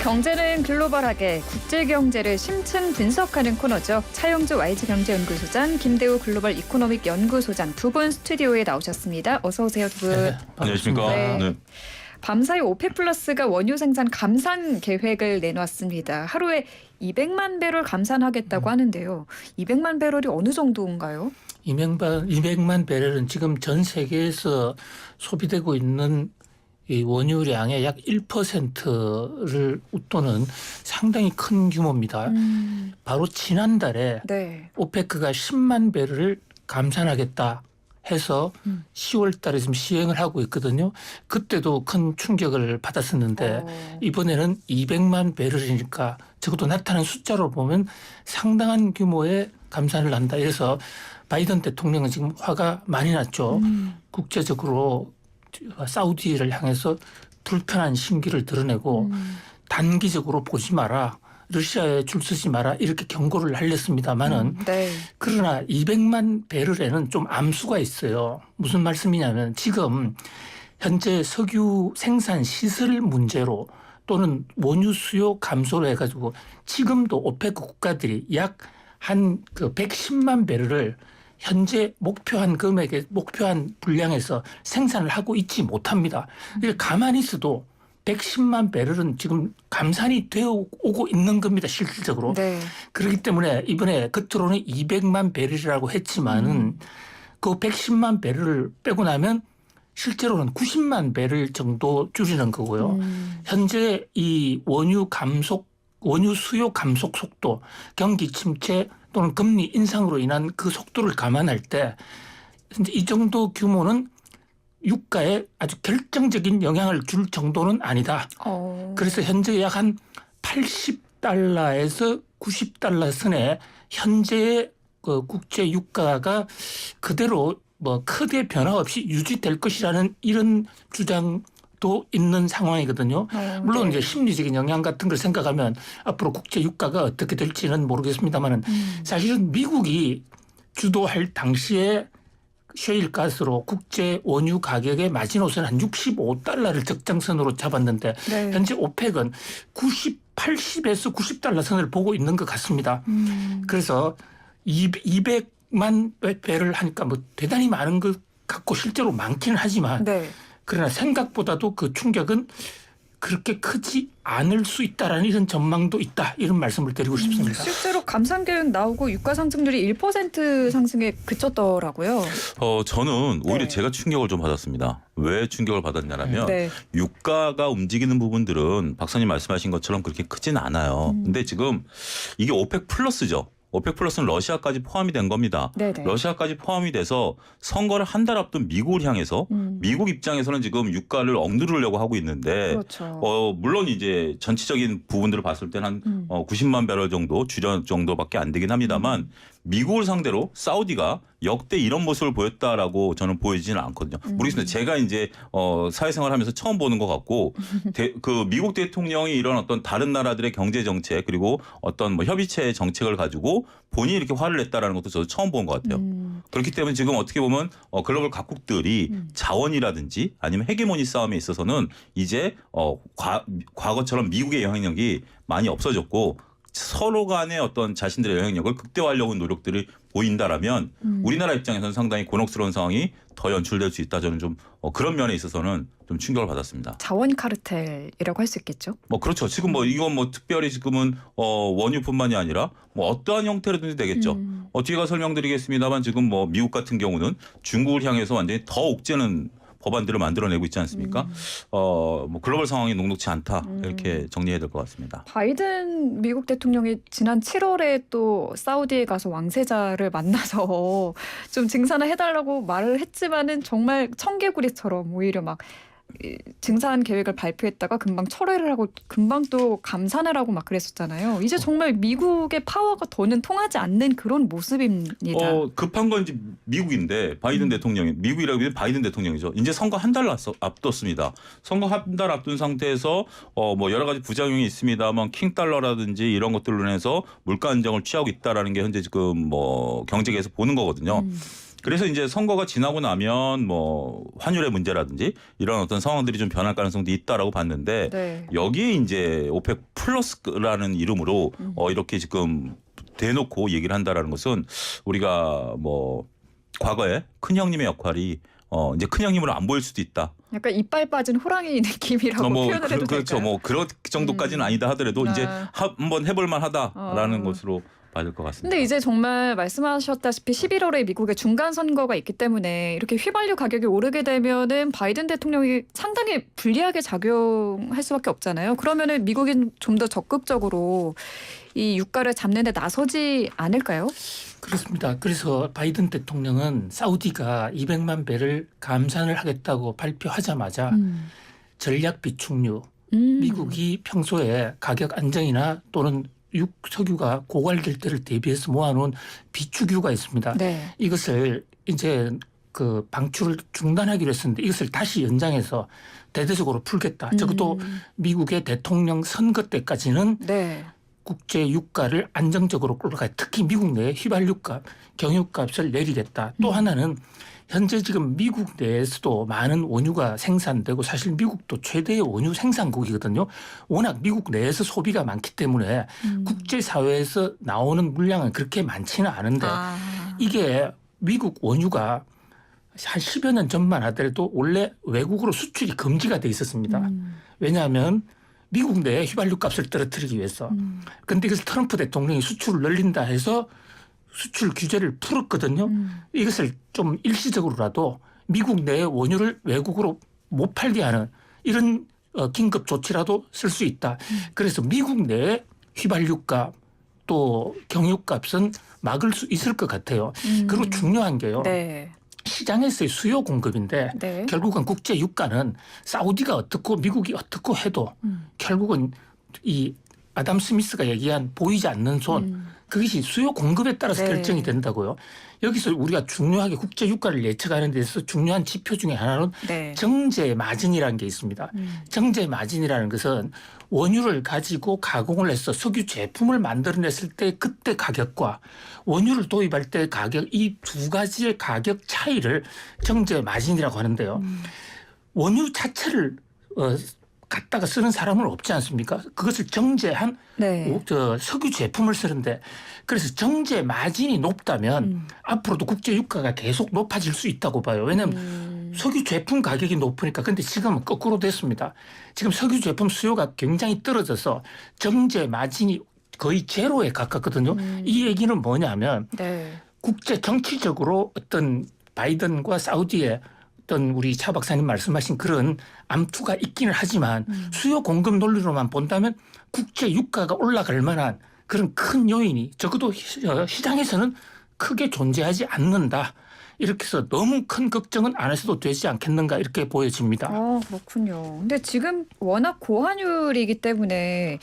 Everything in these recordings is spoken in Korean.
경제는 글로벌하게 국제 경제를 심층 분석하는 코너죠. 차영주 YG경제연구소장, 김대우 글로벌 이코노믹 연구소장 두 분 스튜디오에 나오셨습니다. 어서 오세요, 두 분. 네, 안녕하십니까. 네. 네. 밤사이 오펙 플러스가 원유 생산 감산 계획을 내놨습니다. 하루에 200만 배럴 감산하겠다고 하는데요. 200만 배럴이 어느 정도인가요? 200만 배럴은 지금 전 세계에서 소비되고 있는 이 원유량의 약 1%를 웃도는 상당히 큰 규모입니다. 바로 지난달에 네. 오페크가 10만 배럴을 감산하겠다 해서 10월 달에 지금 시행을 하고 있거든요. 그때도 큰 충격을 받았었는데 이번에는 200만 배럴이니까 적어도 나타난 숫자로 보면 상당한 규모의 감산을 한다. 이래서 바이든 대통령은 지금 화가 많이 났죠. 국제적으로 사우디를 향해서 불편한 심기를 드러내고 단기적으로 보지 마라. 러시아에 줄 서지 마라. 이렇게 경고를 하렸습니다마는 네. 그러나 200만 배럴에는 좀 암수가 있어요. 무슨 말씀이냐면 지금 현재 석유 생산 시설 문제로 또는 원유 수요 감소로 해가지고 지금도 오페크 국가들이 약 한 그 110만 배럴을 현재 목표한 금액에 목표한 분량에서 생산을 하고 있지 못합니다. 그러니까 가만히 있어도 110만 배럴은 지금 감산이 되어 오고 있는 겁니다. 실질적으로. 네. 그렇기 때문에 이번에 겉으로는 200만 배럴이라고 했지만은 그 110만 배럴을 빼고 나면 실제로는 90만 배럴 정도 줄이는 거고요. 현재 이 원유 수요 감속 속도, 경기 침체 또는 금리 인상으로 인한 그 속도를 감안할 때 이 정도 규모는 유가에 아주 결정적인 영향을 줄 정도는 아니다. 그래서 현재 약 한 80달러에서 90달러 선에 현재의 그 국제 유가가 그대로 뭐 크게 변화 없이 유지될 것이라는 이런 주장도 있는 상황이거든요. 물론 네. 이제 심리적인 영향 같은 걸 생각하면 앞으로 국제 유가가 어떻게 될지는 모르겠습니다만은 사실은 미국이 주도할 당시에 셰일가스로 국제 원유 가격의 마지노선 한 65달러를 적정선으로 잡았는데 네. 현재 오펙은 80에서 90달러 선을 보고 있는 것 같습니다. 그래서 200만 배를 하니까 뭐 대단히 많은 것 같고 실제로 많기는 하지만 네. 그러나 생각보다도 그 충격은 그렇게 크지 않을 수 있다라는 이런 전망도 있다. 이런 말씀을 드리고 싶습니다. 실제로 감산 계획 나오고 유가 상승률이 1% 상승에 그쳤더라고요. 저는 오히려 네. 제가 충격을 좀 받았습니다. 왜 충격을 받았냐면 네. 유가가 움직이는 부분들은 박사님 말씀하신 것처럼 그렇게 크진 않아요. 근데 지금 이게 오펙 플러스죠. 오펙 플러스는 러시아까지 포함이 된 겁니다. 네네. 러시아까지 포함이 돼서 선거를 한 달 앞둔 미국을 향해서 미국 입장에서는 지금 유가를 억누르려고 하고 있는데 그렇죠. 물론 이제 전체적인 부분들을 봤을 때는 한 90만 배럴 정도 주전 정도밖에 안 되긴 합니다만 미국을 상대로 사우디가 역대 이런 모습을 보였다라고 저는 보이지는 않거든요. 모르겠습니다. 제가 이제 사회생활하면서 처음 보는 것 같고 그 미국 대통령이 이런 어떤 다른 나라들의 경제 정책 그리고 어떤 뭐 협의체 정책을 가지고 본인이 이렇게 화를 냈다라는 것도 저도 처음 본 것 같아요. 그렇기 때문에 지금 어떻게 보면 글로벌 각국들이 자원이라든지 아니면 헤게모니 싸움에 있어서는 이제 과거처럼 미국의 영향력이 많이 없어졌고 서로 간의 어떤 자신들의 영향력을 극대화하려고 하는 노력들이 보인다라면 우리나라 입장에서는 상당히 곤혹스러운 상황이 더 연출될 수 있다. 저는 좀 그런 면에 있어서는 좀 충격을 받았습니다. 자원 카르텔이라고 할 수 있겠죠. 뭐 그렇죠. 지금 뭐 이건 뭐 특별히 지금은 원유뿐만이 아니라 뭐 어떠한 형태로든지 되겠죠. 뒤에가 설명드리겠습니다만 지금 뭐 미국 같은 경우는 중국을 향해서 완전히 더 옥죄는 법안들을 만들어내고 있지 않습니까? 뭐 글로벌 상황이 녹록치 않다 이렇게 정리해야 될 것 같습니다. 바이든 미국 대통령이 지난 7월에 또 사우디에 가서 왕세자를 만나서 좀 증산을 해달라고 말을 했지만은 정말 청개구리처럼 오히려 막 증산 계획을 발표했다가 금방 철회를 하고 금방 또 감산을 하고 막 그랬었잖아요. 이제 정말 미국의 파워가 더는 통하지 않는 그런 모습입니다. 급한 건 이제 미국인데 바이든 대통령이 미국이라고 하면 바이든 대통령이죠. 이제 선거 한 달 앞뒀습니다. 선거 한 달 앞둔 상태에서 뭐 여러 가지 부작용이 있습니다만 킹달러라든지 이런 것들로 인해서 물가 안정을 취하고 있다라는 게 현재 지금 뭐 경제계에서 보는 거거든요. 그래서 이제 선거가 지나고 나면 뭐 환율의 문제라든지 이런 어떤 상황들이 좀 변할 가능성도 있다라고 봤는데 네. 여기에 이제 오펙 플러스라는 이름으로 이렇게 지금 대놓고 얘기를 한다라는 것은 우리가 뭐 과거에 큰 형님의 역할이 이제 큰 형님으로 안 보일 수도 있다. 약간 이빨 빠진 호랑이 느낌이라고 표현을 해도 그렇죠. 될까요? 뭐 그런 정도까지는 아니다 하더라도 이제 아. 한번 해볼 만하다라는 것으로 봐야 될 것 같습니다. 근데 이제 정말 말씀하셨다시피 11월에 미국의 중간 선거가 있기 때문에 이렇게 휘발유 가격이 오르게 되면은 바이든 대통령이 상당히 불리하게 작용할 수밖에 없잖아요. 그러면은 미국이 좀 더 적극적으로 이 유가를 잡는 데 나서지 않을까요? 그렇습니다. 그래서 바이든 대통령은 사우디가 200만 배를 감산을 하겠다고 발표하자마자 전략 비축유, 미국이 평소에 가격 안정이나 또는 석유가 고갈될 때를 대비해서 모아놓은 비축유가 있습니다. 네. 이것을 이제 그 방출을 중단하기로 했었는데 이것을 다시 연장해서 대대적으로 풀겠다. 적어도 미국의 대통령 선거 때까지는 네. 국제 유가를 안정적으로 끌어가 특히 미국 내 휘발유값, 경유값을 내리겠다. 또 하나는 현재 지금 미국 내에서도 많은 원유가 생산되고 사실 미국도 최대의 원유 생산국이거든요. 워낙 미국 내에서 소비가 많기 때문에 국제사회에서 나오는 물량은 그렇게 많지는 않은데 이게 미국 원유가 한 10여 년 전만 하더라도 원래 외국으로 수출이 금지가 돼 있었습니다. 왜냐하면 미국 내 휘발유 값을 떨어뜨리기 위해서. 그런데 이것을 트럼프 대통령이 수출을 늘린다 해서 수출 규제를 풀었거든요. 이것을 좀 일시적으로라도 미국 내 원유를 외국으로 못 팔게 하는 이런 긴급 조치라도 쓸 수 있다. 그래서 미국 내 휘발유값 또 경유값은 막을 수 있을 것 같아요. 그리고 중요한 게요. 네. 시장에서의 수요 공급인데 네. 결국은 국제 유가는 사우디가 어떻고 미국이 어떻고 해도 결국은 이 아담 스미스가 얘기한 보이지 않는 손 그것이 수요 공급에 따라서 네. 결정이 된다고요. 여기서 우리가 중요하게 국제 유가를 예측하는 데서 중요한 지표 중에 하나는 네. 정제 마진이라는 게 있습니다. 정제 마진이라는 것은 원유를 가지고 가공을 해서 석유 제품을 만들어냈을 때 그때 가격과 원유를 도입할 때 가격 이 두 가지의 가격 차이를 정제 마진이라고 하는데요. 원유 자체를 갖다가 쓰는 사람은 없지 않습니까? 그것을 정제한 네. 석유 제품을 쓰는데 그래서 정제 마진이 높다면 앞으로도 국제 유가가 계속 높아질 수 있다고 봐요. 왜냐하면 석유 제품 가격이 높으니까. 근데 지금은 거꾸로 됐습니다. 지금 석유 제품 수요가 굉장히 떨어져서 정제 마진이 거의 제로에 가깝거든요. 이 얘기는 뭐냐면 네. 국제 정치적으로 어떤 바이든과 사우디의 어떤 우리 차 박사님 말씀하신 그런 암투가 있기는 하지만 수요 공급 논리로만 본다면 국제 유가가 올라갈 만한 그런 큰 요인이 적어도 시장에서는 크게 존재하지 않는다. 이렇게 해서 너무 큰 걱정은 안 하셔도 되지 않겠는가 이렇게 보여집니다. 그렇군요. 근데 지금 워낙 고환율이기 때문에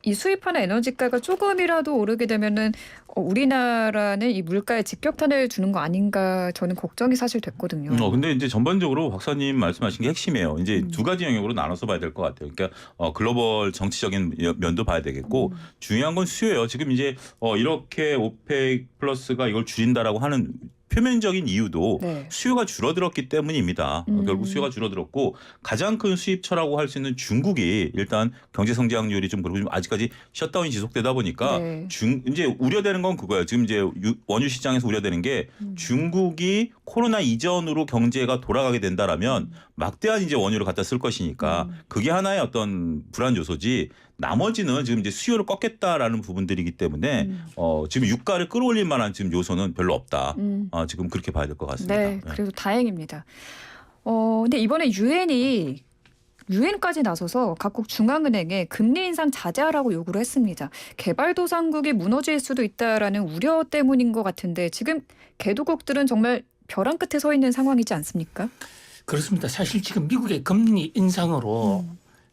이 수입하는 에너지가가 조금이라도 오르게 되면은 우리나라는 이 물가에 직격탄을 주는 거 아닌가 저는 걱정이 사실 됐거든요. 근데 이제 전반적으로 박사님 말씀하신 게 핵심이에요. 이제 두 가지 영역으로 나눠서 봐야 될 것 같아요. 그러니까 글로벌 정치적인 면도 봐야 되겠고 중요한 건 수요예요. 지금 이제 이렇게 오펙 플러스가 이걸 줄인다라고 하는 표면적인 이유도 네. 수요가 줄어들었기 때문입니다. 결국 수요가 줄어들었고 가장 큰 수입처라고 할 수 있는 중국이 일단 경제 성장률이 좀 그리고 아직까지 셧다운이 지속되다 보니까 네. 이제 우려되는 건 그거예요. 지금 이제 원유 시장에서 우려되는 게 중국이 코로나 이전으로 경제가 돌아가게 된다라면 막대한 이제 원유를 갖다 쓸 것이니까 그게 하나의 어떤 불안 요소지. 나머지는 지금 이제 수요를 꺾겠다라는 부분들이기 때문에 지금 유가를 끌어올릴 만한 지금 요소는 별로 없다. 지금 그렇게 봐야 될 것 같습니다. 네, 그래도 다행입니다. 근데 이번에 유엔까지 나서서 각국 중앙은행에 금리 인상 자제하라고 요구를 했습니다. 개발도상국이 무너질 수도 있다라는 우려 때문인 것 같은데 지금 개도국들은 정말 벼랑 끝에 서 있는 상황이지 않습니까? 그렇습니다. 사실 지금 미국의 금리 인상으로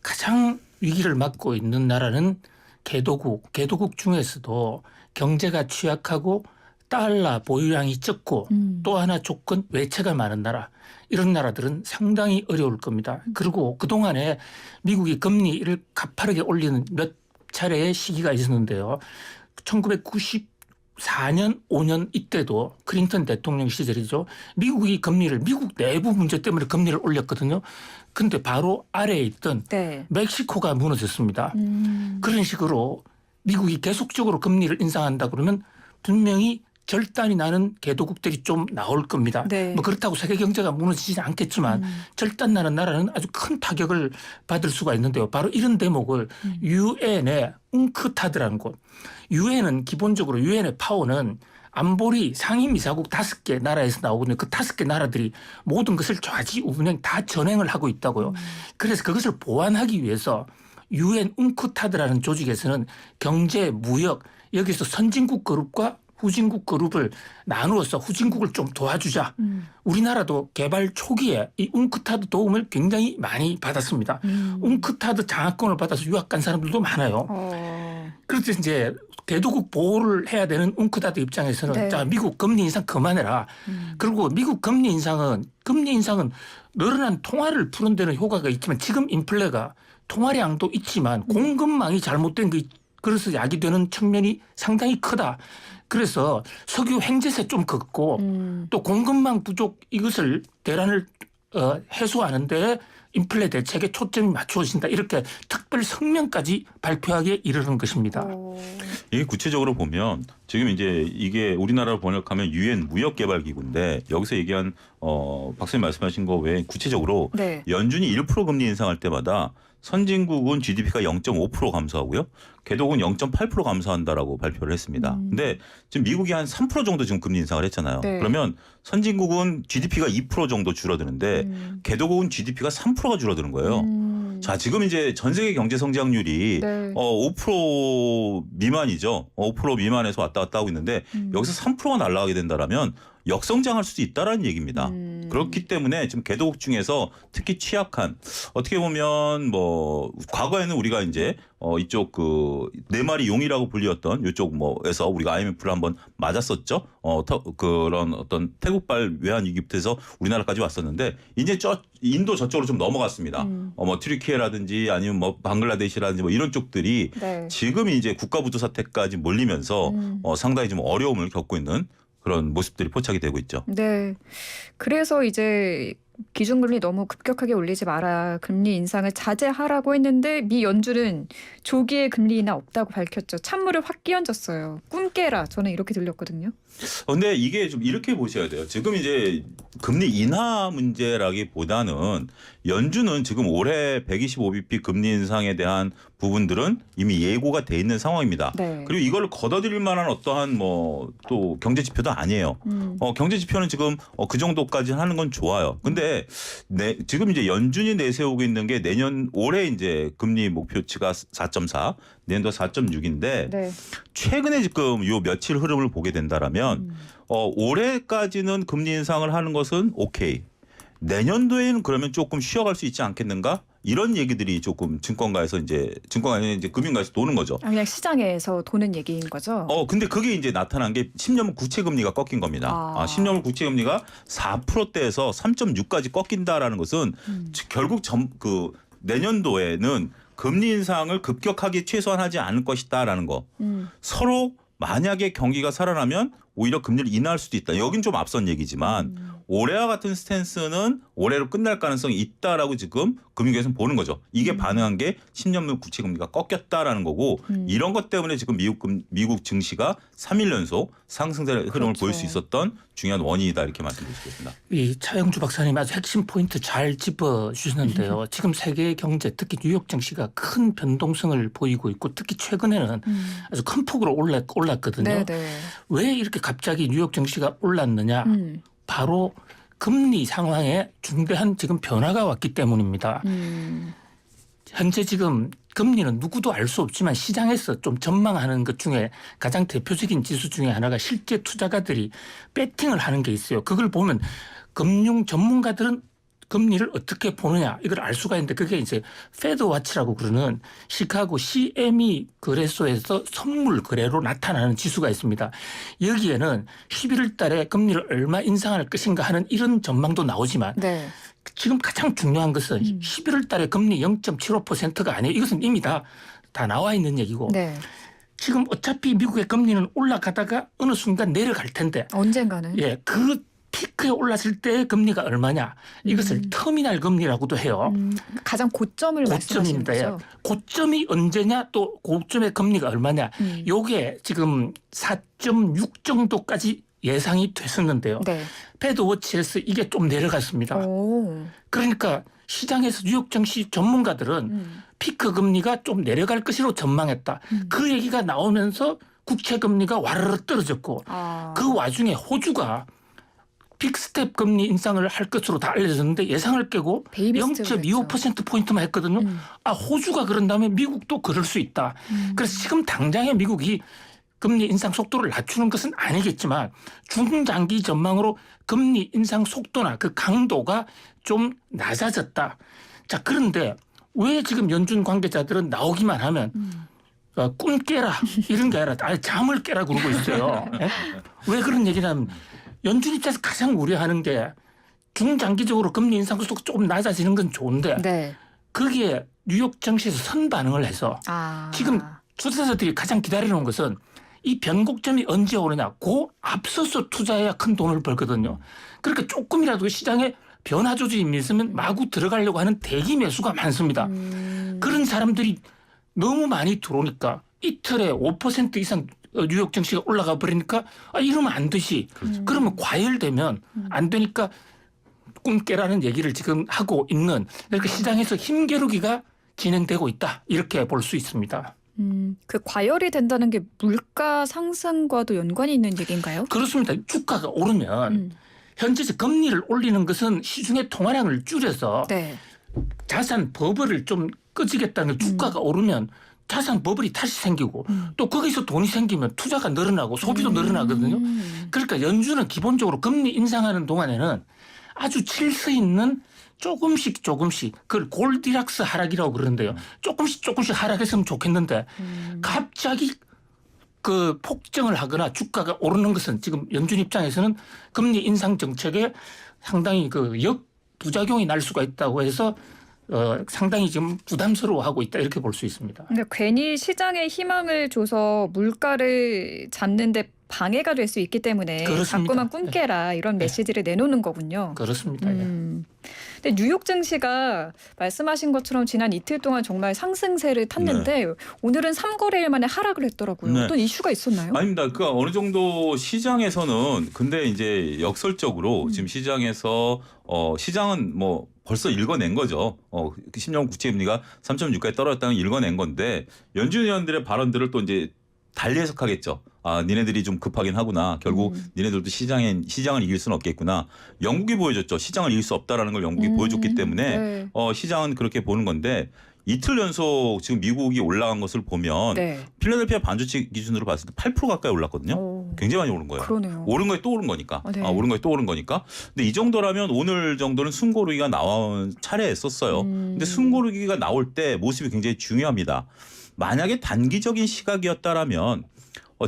가장 위기를 맞고 있는 나라는 개도국 중에서도 경제가 취약하고 달러 보유량이 적고 또 하나 조건 외채가 많은 나라 이런 나라들은 상당히 어려울 겁니다. 그리고 그동안에 미국이 금리를 가파르게 올리는 몇 차례의 시기가 있었는데요. 4년, 5년 이때도 클린턴 대통령 시절이죠. 미국이 금리를 미국 내부 문제 때문에 금리를 올렸거든요. 근데 바로 아래에 있던 네. 멕시코가 무너졌습니다. 그런 식으로 미국이 계속적으로 금리를 인상한다 그러면 분명히 절단이 나는 개도국들이 좀 나올 겁니다. 네. 뭐 그렇다고 세계 경제가 무너지지는 않겠지만 절단 나는 나라는 아주 큰 타격을 받을 수가 있는데요. 바로 이런 대목을 유엔의 웅크타드라는 곳. 유엔은 기본적으로 유엔의 파워는 안보리 상임이사국 5개 나라에서 나오거든요. 그 5개 나라들이 모든 것을 좌지우변 다 전행을 하고 있다고요. 그래서 그것을 보완하기 위해서 유엔 웅크타드라는 조직에서는 경제, 무역, 여기서 선진국 그룹과 후진국 그룹을 나누어서 후진국을 좀 도와주자. 우리나라도 개발 초기에 이 웅크타드 도움을 굉장히 많이 받았습니다. 웅크타드 장학금을 받아서 유학 간 사람들도 많아요. 그래서 이제 개도국 보호를 해야 되는 웅크타드 입장에서는 네. 자, 미국 금리 인상 그만해라. 그리고 미국 금리 인상은 늘어난 통화를 푸는 데는 효과가 있지만 지금 인플레가 통화량도 있지만 공급망이 잘못된 그래서 야기되는 측면이 상당히 크다. 그래서 석유 횡재세 좀 걷고 또 공급망 부족 이것을 대란을 해소하는 데 인플레 대책에 초점이 맞추어진다. 이렇게 특별 성명까지 발표하게 이르는 것입니다. 이게 구체적으로 보면 지금 이제 이게 우리나라로 번역하면 유엔 무역개발기구인데 여기서 얘기한 박사님 말씀하신 거 외에 구체적으로 네. 연준이 1% 금리 인상할 때마다 선진국은 GDP가 0.5% 감소하고요. 개도국은 0.8% 감소한다라고 발표를 했습니다. 근데 지금 미국이 한 3% 정도 지금 금리 인상을 했잖아요. 네. 그러면 선진국은 GDP가 2% 정도 줄어드는데 개도국은 GDP가 3%가 줄어드는 거예요. 자, 지금 이제 전 세계 경제 성장률이 네. 5% 미만이죠. 5% 미만에서 왔다 갔다 하고 있는데 여기서 3%가 날아가게 된다라면 역성장할 수도 있다라는 얘기입니다. 그렇기 때문에 지금 개도국 중에서 특히 취약한 어떻게 보면 뭐 과거에는 우리가 이제 이쪽 그 네 마리 용이라고 불리웠던 이쪽 뭐에서 우리가 IMF를 한번 맞았었죠. 그런 어떤 태국발 외환 위기부터해서 우리나라까지 왔었는데 이제 인도 저쪽으로 좀 넘어갔습니다. 뭐 트리키에라든지 아니면 뭐 방글라데시라든지 뭐 이런 쪽들이 네. 지금 이제 국가부도 사태까지 몰리면서 상당히 좀 어려움을 겪고 있는 그런 모습들이 포착이 되고 있죠. 네. 그래서 이제 기준금리 너무 급격하게 올리지 마라. 금리 인상을 자제하라고 했는데 미 연준은 조기에 금리 인하 없다고 밝혔죠. 찬물을 확 끼얹었어요. 꿈 깨라. 저는 이렇게 들렸거든요. 근데 이게 좀 이렇게 보셔야 돼요. 지금 이제 금리 인하 문제라기보다는 연준은 지금 올해 125bp 금리 인상에 대한 부분들은 이미 예고가 돼 있는 상황입니다. 네. 그리고 이걸 걷어들일 만한 어떠한 뭐 또 경제 지표도 아니에요. 경제 지표는 지금 그 정도까지 하는 건 좋아요. 근데 지금 이제 연준이 내세우고 있는 게 내년 올해 이제 금리 목표치가 4.4, 내년도 4.6인데 네. 최근에 지금 요 며칠 흐름을 보게 된다라면 올해까지는 금리 인상을 하는 것은 오케이. 내년도에는 그러면 조금 쉬어갈 수 있지 않겠는가? 이런 얘기들이 조금 증권가에서 이제 금융가에서 도는 거죠. 그냥 시장에서 도는 얘기인 거죠. 근데 그게 이제 나타난 게 10년물 국채 금리가 꺾인 겁니다. 10년물 국채 금리가 4%대에서 3.6까지 꺾인다라는 것은 결국 내년도에는 금리 인상을 급격하게 최소화하지 않을 것이다라는 거. 서로 만약에 경기가 살아나면 오히려 금리를 인하할 수도 있다. 여긴 좀 앞선 얘기지만 올해와 같은 스탠스는 올해로 끝날 가능성이 있다라고 지금 금융계에서는 보는 거죠. 이게 반응한 게 10년물 국채 금리가 꺾였다라는 거고 이런 것 때문에 지금 미국 증시가 3일 연속 상승세의 흐름을 그렇죠. 보일 수 있었던 중요한 원인이다 이렇게 말씀드릴 수 있습니다. 이 차영주 박사님 아주 핵심 포인트 잘 짚어주셨는데요. 지금 세계 경제 특히 뉴욕 증시가 큰 변동성을 보이고 있고 특히 최근에는 아주 큰 폭으로 올랐거든요. 네네. 왜 이렇게 갑자기 뉴욕 증시가 올랐느냐. 바로 금리 상황에 중대한 지금 변화가 왔기 때문입니다. 현재 지금 금리는 누구도 알 수 없지만 시장에서 좀 전망하는 것 중에 가장 대표적인 지수 중에 하나가 실제 투자가들이 배팅을 하는 게 있어요. 그걸 보면 금융 전문가들은 금리를 어떻게 보느냐 이걸 알 수가 있는데 그게 이제 패드와치라고 그러는 시카고 CME 거래소에서 선물 거래로 나타나는 지수가 있습니다. 여기에는 11월 달에 금리를 얼마 인상할 것인가 하는 이런 전망도 나오지만 네. 지금 가장 중요한 것은 11월 달에 금리 0.75%가 아니에요. 이것은 이미 다 나와 있는 얘기고 네. 지금 어차피 미국의 금리는 올라가다가 어느 순간 내려갈 텐데 언젠가는. 예, 그 피크에 올랐을 때 금리가 얼마냐 이것을 터미널 금리라고도 해요. 가장 고점을 말씀하시는 고점입니다. 예. 거죠? 고점이 언제냐 또 고점의 금리가 얼마냐 요게 지금 4.6 정도까지 예상이 됐었는데요. 네. 패드워치에서 이게 좀 내려갔습니다. 오. 그러니까 시장에서 뉴욕 증시 전문가들은 피크 금리가 좀 내려갈 것으로 전망했다. 그 얘기가 나오면서 국채 금리가 와르르 떨어졌고 그 와중에 호주가 빅스텝 금리 인상을 할 것으로 다 알려졌는데 예상을 깨고 베이비 스텝을 0.25%포인트만 했거든요. 아, 호주가 그런다면 미국도 그럴 수 있다. 그래서 지금 당장에 미국이 금리 인상 속도를 낮추는 것은 아니겠지만 중장기 전망으로 금리 인상 속도나 그 강도가 좀 낮아졌다. 자, 그런데 왜 지금 연준 관계자들은 나오기만 하면 꿈 깨라 이런 게 아니라 아예 잠을 깨라 그러고 있어요. 네? 왜 그런 얘기냐면 연준 입장에서 가장 우려하는 게 중장기적으로 금리 인상 속도가 조금 낮아지는 건 좋은데 네. 거기에 뉴욕 증시에서 선반응을 해서 지금 투자자들이 가장 기다리는 것은 이 변곡점이 언제 오느냐. 그 앞서서 투자해야 큰 돈을 벌거든요. 그러니까 조금이라도 시장에 변화 조짐이 있으면 마구 들어가려고 하는 대기 매수가 많습니다. 그런 사람들이 너무 많이 들어오니까 이틀에 5% 이상 뉴욕 증시가 올라가 버리니까 이러면 안 되지. 그러면 과열되면 안 되니까 꿈 깨라는 얘기를 지금 하고 있는 그러니까 시장에서 힘겨루기가 진행되고 있다. 이렇게 볼 수 있습니다. 그 과열이 된다는 게 물가 상승과도 연관이 있는 얘기인가요? 그렇습니다. 주가가 오르면 현재적 금리를 올리는 것은 시중의 통화량을 줄여서 네. 자산 버블을 좀 끄지겠다는 주가가 오르면 자산 버블이 다시 생기고 또 거기서 돈이 생기면 투자가 늘어나고 소비도 늘어나거든요. 그러니까 연준은 기본적으로 금리 인상하는 동안에는 아주 질서 있는 조금씩 그걸 골디락스 하락이라고 그러는데요. 조금씩 하락했으면 좋겠는데 갑자기 그 폭증을 하거나 주가가 오르는 것은 지금 연준 입장에서는 금리 인상 정책에 상당히 그 역부작용이 날 수가 있다고 해서 상당히 지금 부담스러워하고 있다 이렇게 볼 수 있습니다. 근데 괜히 시장에 희망을 줘서 물가를 잡는데 방해가 될 수 있기 때문에 그렇습니다. 자꾸만 꿈 깨라 이런 메시지를 내놓는 거군요. 그렇습니다. 근데 뉴욕 증시가 말씀하신 것처럼 지난 이틀 동안 정말 상승세를 탔는데 오늘은 3거래일 만에 하락을 했더라고요. 네. 어떤 이슈가 있었나요? 아닙니다. 그러니까 어느 정도 시장에서는 근데 이제 역설적으로 지금 시장에서 시장은 뭐 벌써 읽어낸 거죠. 10년 국채 금리가 3.6까지 떨어졌다는 걸 읽어낸 건데 연준 의원들의 발언들을 또 이제 달리 해석하겠죠. 아, 니네들이 좀 급하긴 하구나. 결국 니네들도 시장을 이길 수는 없겠구나. 영국이 보여줬죠. 시장을 이길 수 없다라는 걸 영국이 보여줬기 때문에 네. 시장은 그렇게 보는 건데 이틀 연속 지금 미국이 올라간 것을 보면 네. 필라델피아 반도체 기준으로 봤을 때 8% 가까이 올랐거든요. 굉장히 많이 오른 거예요. 그러네요. 오른 거에 또 오른 거니까. 네. 오른 거에 또 오른 거니까. 근데 이 정도라면 오늘 정도는 숨고르기가 나온 차례였었어요. 근데 숨고르기가 나올 때 모습이 굉장히 중요합니다. 만약에 단기적인 시각이었다라면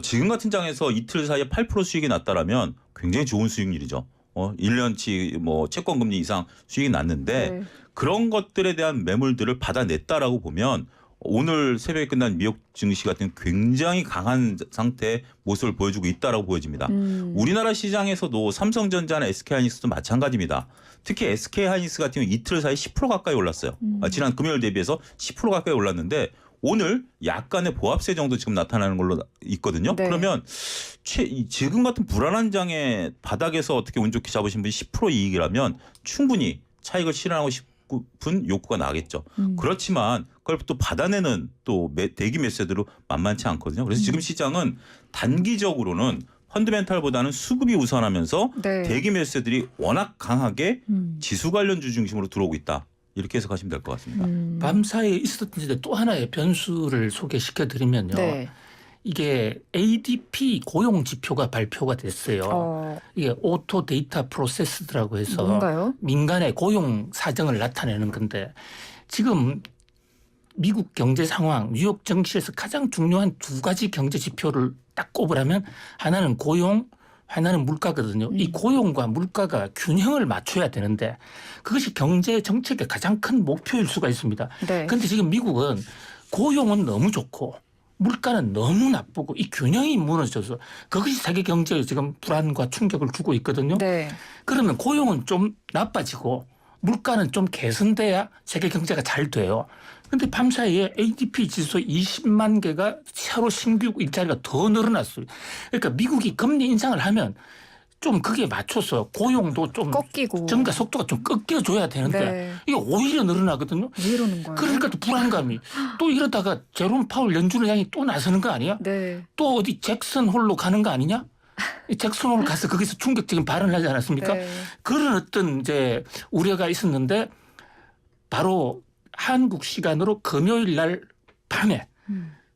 지금 같은 장에서 이틀 사이에 8% 수익이 났다라면 굉장히 좋은 수익률이죠. 1년치 뭐 채권 금리 이상 수익이 났는데 네. 그런 것들에 대한 매물들을 받아냈다라고 보면 오늘 새벽에 끝난 미국 증시 같은 굉장히 강한 상태의 모습을 보여주고 있다라고 보여집니다. 우리나라 시장에서도 삼성전자나 SK하이닉스도 마찬가지입니다. 특히 SK하이닉스 같은 경우 이틀 사이 10% 가까이 올랐어요. 지난 금요일 대비해서 10% 가까이 올랐는데 오늘 약간의 보합세 정도 지금 나타나는 걸로 있거든요. 네. 그러면 지금 같은 불안한 장의 바닥에서 어떻게 운 좋게 잡으신 분이 10% 이익이라면 충분히 차익을 실현하고 싶은 욕구가 나겠죠. 그렇지만 그걸 또 받아내는 또 대기 매수세들로 만만치 않거든요. 그래서 지금 시장은 단기적으로는 펀드멘탈보다는 수급이 우선하면서 네. 대기 매수세들이 워낙 강하게 지수 관련주 중심으로 들어오고 있다. 이렇게 해석하시면 될 것 같습니다. 밤사이에 있었던 또 하나의 변수를 소개시켜드리면요. 네. 이게 ADP 고용 지표가 발표가 됐어요. 이게 오토 데이터 프로세스라고 해서 뭔가요? 민간의 고용 사정을 나타내는 건데 지금 미국 경제 상황, 뉴욕 증시에서 가장 중요한 두 가지 경제 지표를 딱 꼽으라면 하나는 고용, 하나는 물가거든요. 이 고용과 물가가 균형을 맞춰야 되는데 그것이 경제 정책의 가장 큰 목표일 수가 있습니다. 네. 그런데 지금 미국은 고용은 너무 좋고 물가는 너무 나쁘고 이 균형이 무너져서 그것이 세계 경제에 지금 불안과 충격을 주고 있거든요. 네. 그러면 고용은 좀 나빠지고 물가는 좀 개선돼야 세계 경제가 잘 돼요. 그런데 밤사이에 ADP 지수 20만 개가 새로 신규 일자리가 더 늘어났어요. 그러니까 미국이 금리 인상을 하면 좀 그게 맞춰서 고용도 좀 꺾이고 증가 속도가 좀 꺾여줘야 되는데 네. 이게 오히려 늘어나거든요. 왜 이러는 거예요? 그러니까 또 불안감이 또 이러다가 제롬 파월 연준의장이 또 나서는 거 아니야? 네. 또 어디 잭슨 홀로 가는 거 아니냐? 잭슨 홀 가서 거기서 충격적인 발언을 하지 않았습니까? 네. 그런 어떤 이제 우려가 있었는데 바로 한국 시간으로 금요일 날 밤에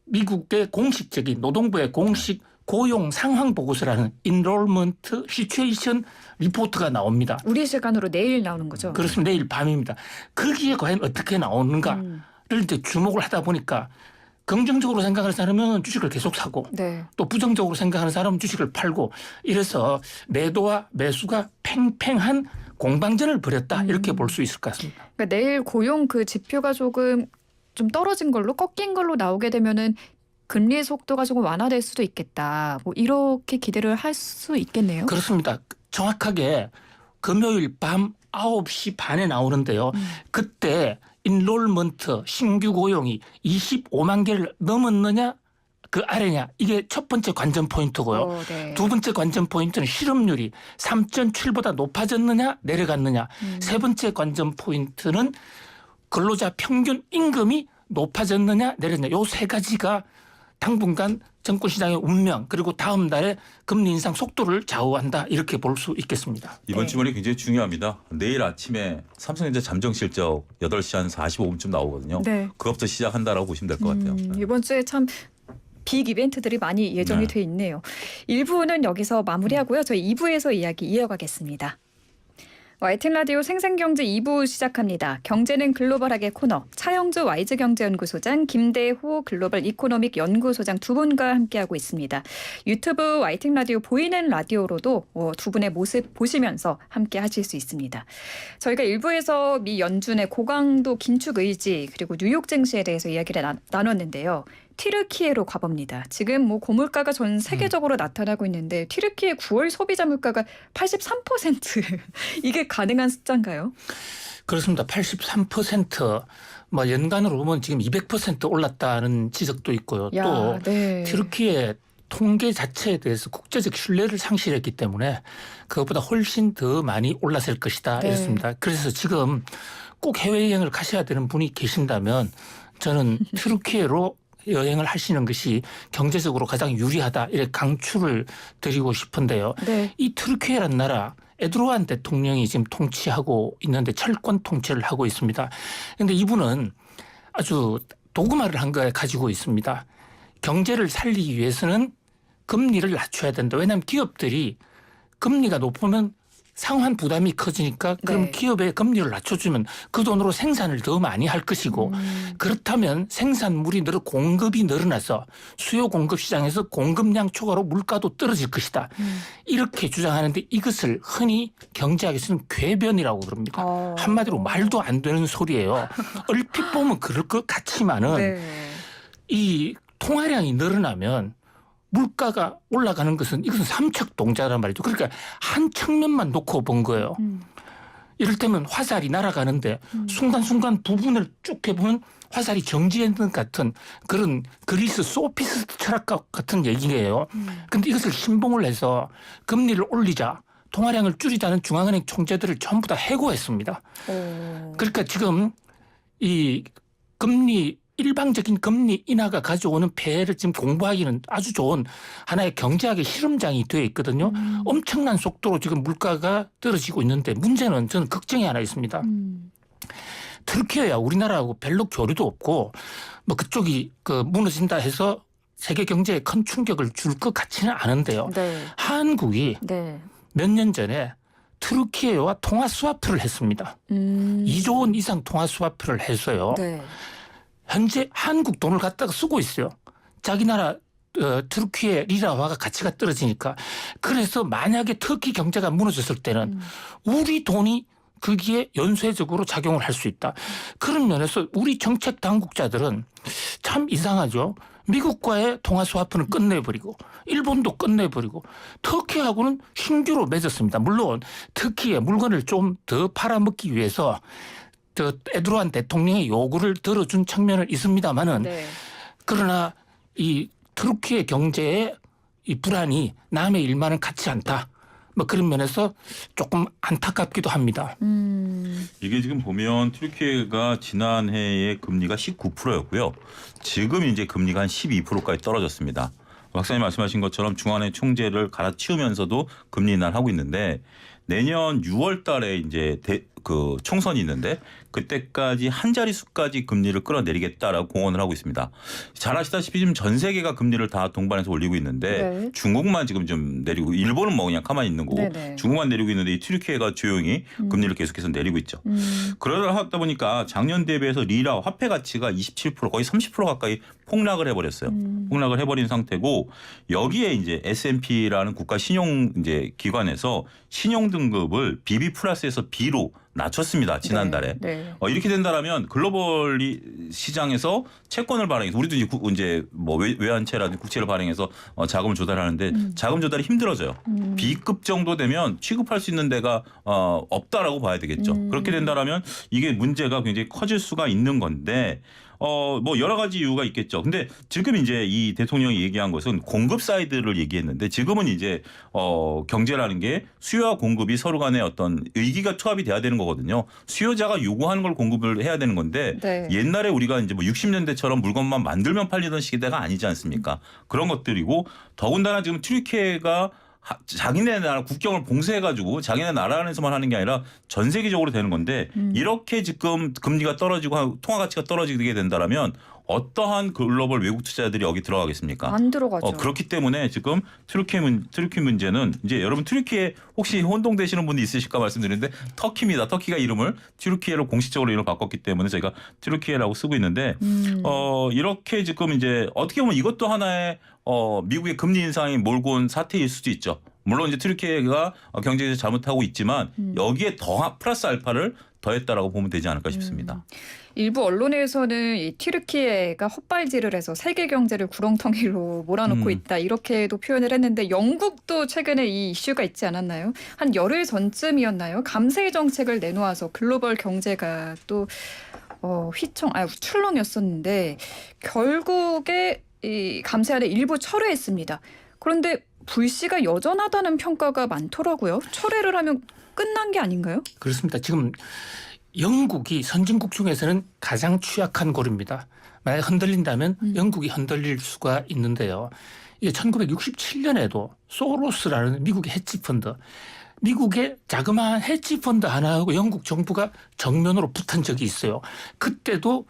미국의 공식적인 노동부의 공식 고용 상황 보고서라는 Enrollment Situation Report가 나옵니다. 우리 시간으로 내일 나오는 거죠? 그렇습니다. 내일 밤입니다. 거기에 과연 어떻게 나오는가를 이제 주목을 하다 보니까 긍정적으로 생각하는 사람은 주식을 계속 사고 네. 또 부정적으로 생각하는 사람은 주식을 팔고 이래서 매도와 매수가 팽팽한 공방전을 벌였다 이렇게 볼 수 있을 것 같습니다. 그러니까 내일 고용 그 지표가 조금 좀 떨어진 걸로 꺾인 걸로 나오게 되면은 금리 속도가 조금 완화될 수도 있겠다. 뭐 이렇게 기대를 할 수 있겠네요. 그렇습니다. 정확하게 금요일 밤 9시 반에 나오는데요. 그때 인롤먼트 신규 고용이 25만 개를 넘었느냐 그 아래냐 이게 첫 번째 관전 포인트고요. 네. 두 번째 관전 포인트는 실업률이 3.7보다 높아졌느냐 내려갔느냐. 세 번째 관전 포인트는 근로자 평균 임금이 높아졌느냐 내렸느냐. 요 세 가지가 당분간 정권시장의 운명 그리고 다음 달에 금리 인상 속도를 좌우한다 이렇게 볼 수 있겠습니다. 이번 네. 주말이 굉장히 중요합니다. 내일 아침에 삼성전자 잠정 실적 8시 한 45분쯤 나오거든요. 네. 그것부터 시작한다라고 보시면 될 것 같아요. 이번 주에 참 빅 이벤트들이 많이 예정이 네. 돼 있네요. 1부는 여기서 마무리하고요. 저희 2부에서 이야기 이어가겠습니다. YTN 라디오 생생경제 2부 시작합니다. 경제는 글로벌하게 코너 차영주 와이즈경제연구소장 김대호 글로벌 이코노믹 연구소장 두 분과 함께하고 있습니다. 유튜브 YTN 라디오 보이는 라디오로도 두 분의 모습 보시면서 함께하실 수 있습니다. 저희가 1부에서 미 연준의 고강도 긴축 의지 그리고 뉴욕 증시에 대해서 이야기를 나눴는데요. 튀르키예로 가봅니다. 지금 뭐 고물가가 전 세계적으로 나타나고 있는데 튀르키예 9월 소비자 물가가 83% 이게 가능한 숫자인가요? 그렇습니다. 83% 뭐 연간으로 보면 지금 200% 올랐다는 지적도 있고요. 야, 또 네. 튀르키예 통계 자체에 대해서 국제적 신뢰를 상실했기 때문에 그것보다 훨씬 더 많이 올랐을 것이다 네. 이랬습니다. 그래서 지금 꼭 해외여행을 가셔야 되는 분이 계신다면 저는 튀르키예로 여행을 하시는 것이 경제적으로 가장 유리하다 이렇게 강추를 드리고 싶은데요. 네. 이 튀르키예라는 나라 에르도안 대통령이 지금 통치하고 있는데 철권 통치를 하고 있습니다. 그런데 이분은 아주 도구말을 한 거 가지고 있습니다. 경제를 살리기 위해서는 금리를 낮춰야 된다. 왜냐하면 기업들이 금리가 높으면 상환 부담이 커지니까 그럼 네. 기업의 금리를 낮춰주면 그 돈으로 생산을 더 많이 할 것이고 그렇다면 생산물이 공급이 늘어나서 수요 공급 시장에서 공급량 초과로 물가도 떨어질 것이다. 이렇게 주장하는데 이것을 흔히 경제학에서는 궤변이라고 그럽니다. 한마디로 말도 안 되는 소리예요. 얼핏 보면 그럴 것 같지만은 네. 이 통화량이 늘어나면 물가가 올라가는 것은 이것은 삼척 동자란 말이죠. 그러니까 한 측면만 놓고 본 거예요. 이를테면 화살이 날아가는데 순간순간 부분을 쭉 해보면 화살이 정지했는 것 같은 그런 그리스 소피스트 철학과 같은 얘기예요. 그런데 이것을 신봉을 해서 금리를 올리자 통화량을 줄이자는 중앙은행 총재들을 전부 다 해고했습니다. 그러니까 지금 이 일방적인 금리 인하가 가져오는 폐해를 지금 공부하기는 아주 좋은 하나의 경제학의 실험장이 되어 있거든요. 엄청난 속도로 지금 물가가 떨어지고 있는데 문제는 저는 걱정이 하나 있습니다. 튀르키예야 우리나라하고 별로 교류도 없고 뭐 그쪽이 무너진다 해서 세계 경제에 큰 충격을 줄 것 같지는 않은데요. 네. 한국이 네. 몇 년 전에 튀르키예와 통화 스와프를 했습니다. 2조 원 이상 통화 스와프를 해서요. 네. 현재 한국 돈을 갖다가 쓰고 있어요. 자기 나라 튀르키예 리라화가 가치가 떨어지니까. 그래서 만약에 터키 경제가 무너졌을 때는 우리 돈이 거기에 연쇄적으로 작용을 할 수 있다. 그런 면에서 우리 정책 당국자들은 참 이상하죠. 미국과의 통화 스와프는 끝내버리고 일본도 끝내버리고 터키하고는 신규로 맺었습니다. 물론 터키의 물건을 좀 더 팔아먹기 위해서 에르도안 대통령의 요구를 들어준 측면은 있습니다마는 네. 그러나 이 터키의 경제의 이 불안이 남의 일만은 같지 않다. 뭐 그런 면에서 조금 안타깝기도 합니다. 이게 지금 보면 튀르키예가 지난해에 금리가 19%였고요. 지금 이제 금리가 한 12%까지 떨어졌습니다. 박사님 말씀하신 것처럼 중앙은행 총재를 갈아치우면서도 금리 인하를 하고 있는데 내년 6월 달에 이제 그 총선이 있는데 그때까지 한 자릿수까지 금리를 끌어내리겠다라고 공언을 하고 있습니다. 잘 아시다시피 지금 전 세계가 금리를 다 동반해서 올리고 있는데 네. 중국만 지금 좀 내리고 일본은 뭐 그냥 가만히 있는 거고 네네. 중국만 내리고 있는데 이 튀르키예가 조용히 금리를 계속해서 내리고 있죠. 그러다 하다 보니까 작년 대비해서 리라 화폐 가치가 27% 거의 30% 가까이 폭락을 해버렸어요. 폭락을 해버린 상태고 여기에 이제 S&P라는 국가 신용 이제 기관에서 신용 등급을 BB 플러스에서 B로 낮췄습니다. 지난달에. 네. 이렇게 된다라면 글로벌 시장에서 채권을 발행해서 우리도 이제 뭐 외환채라든지 국채를 발행해서 자금을 조달하는데 자금 조달이 힘들어져요. B급 정도 되면 취급할 수 있는 데가 없다라고 봐야 되겠죠. 그렇게 된다라면 이게 문제가 굉장히 커질 수가 있는 건데 뭐 여러 가지 이유가 있겠죠. 근데 지금 이제 이 대통령이 얘기한 것은 공급 사이드를 얘기했는데 지금은 이제 경제라는 게 수요와 공급이 서로 간에 어떤 의기가 투합이 돼야 되는 거거든요. 수요자가 요구하는 걸 공급을 해야 되는 건데 네. 옛날에 우리가 이제 뭐 60년대처럼 물건만 만들면 팔리던 시대가 아니지 않습니까? 그런 것들이고 더군다나 지금 튀르키예가 자기네 나라 국경을 봉쇄해가지고 자기네 나라 안에서만 하는 게 아니라 전 세계적으로 되는 건데 이렇게 지금 금리가 떨어지고 통화 가치가 떨어지게 된다라면 어떠한 글로벌 외국 투자자들이 여기 들어가겠습니까? 안 들어가죠. 그렇기 때문에 지금 튀르키 문제는 이제 여러분 튀르키예 혹시 혼동되시는 분이 있으실까 말씀드리는데 터키입니다. 터키가 이름을 튀르키예로 공식적으로 이름을 바꿨기 때문에 저희가 튀르키예라고 쓰고 있는데 이렇게 지금 이제 어떻게 보면 이것도 하나의 미국의 금리 인상이 몰고 온 사태일 수도 있죠. 물론 이제 튀르키예가 경제에서 잘못하고 있지만 여기에 더 플러스 알파를 더했다라고 보면 되지 않을까 싶습니다. 일부 언론에서는 이 튀르키예가 헛발질을 해서 세계 경제를 구렁텅이로 몰아넣고 있다 이렇게도 표현을 했는데 영국도 최근에 이 이슈가 있지 않았나요? 한 열흘 전쯤이었나요? 감세 정책을 내놓아서 글로벌 경제가 또 출렁였었는데 결국에 이 감세안을 일부 철회했습니다. 그런데 불씨가 여전하다는 평가가 많더라고요. 철회를 하면 끝난 게 아닌가요? 그렇습니다. 지금 영국이 선진국 중에서는 가장 취약한 고리입니다. 만약 흔들린다면 영국이 흔들릴 수가 있는데요. 이게 1967년에도 소로스라는 미국의 헤지펀드, 미국의 자그마한 헤지펀드 하나하고 영국 정부가 정면으로 붙은 적이 있어요. 그때도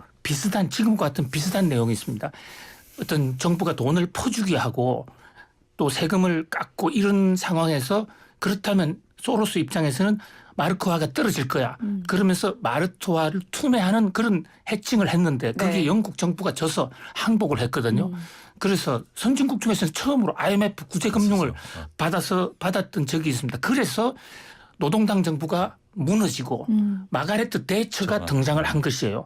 지금과 같은 비슷한 내용이 있습니다. 어떤 정부가 돈을 퍼주기 하고 또 세금을 깎고 이런 상황에서 그렇다면 소로스 입장에서는 마르크화가 떨어질 거야. 그러면서 마르크화를 투매하는 그런 해칭을 했는데 그게 네. 영국 정부가 져서 항복을 했거든요. 그래서 선진국 중에서는 처음으로 IMF 구제금융을 받았던 적이 있습니다. 그래서 노동당 정부가 무너지고 마가레트 대처가 등장을 한 것이에요.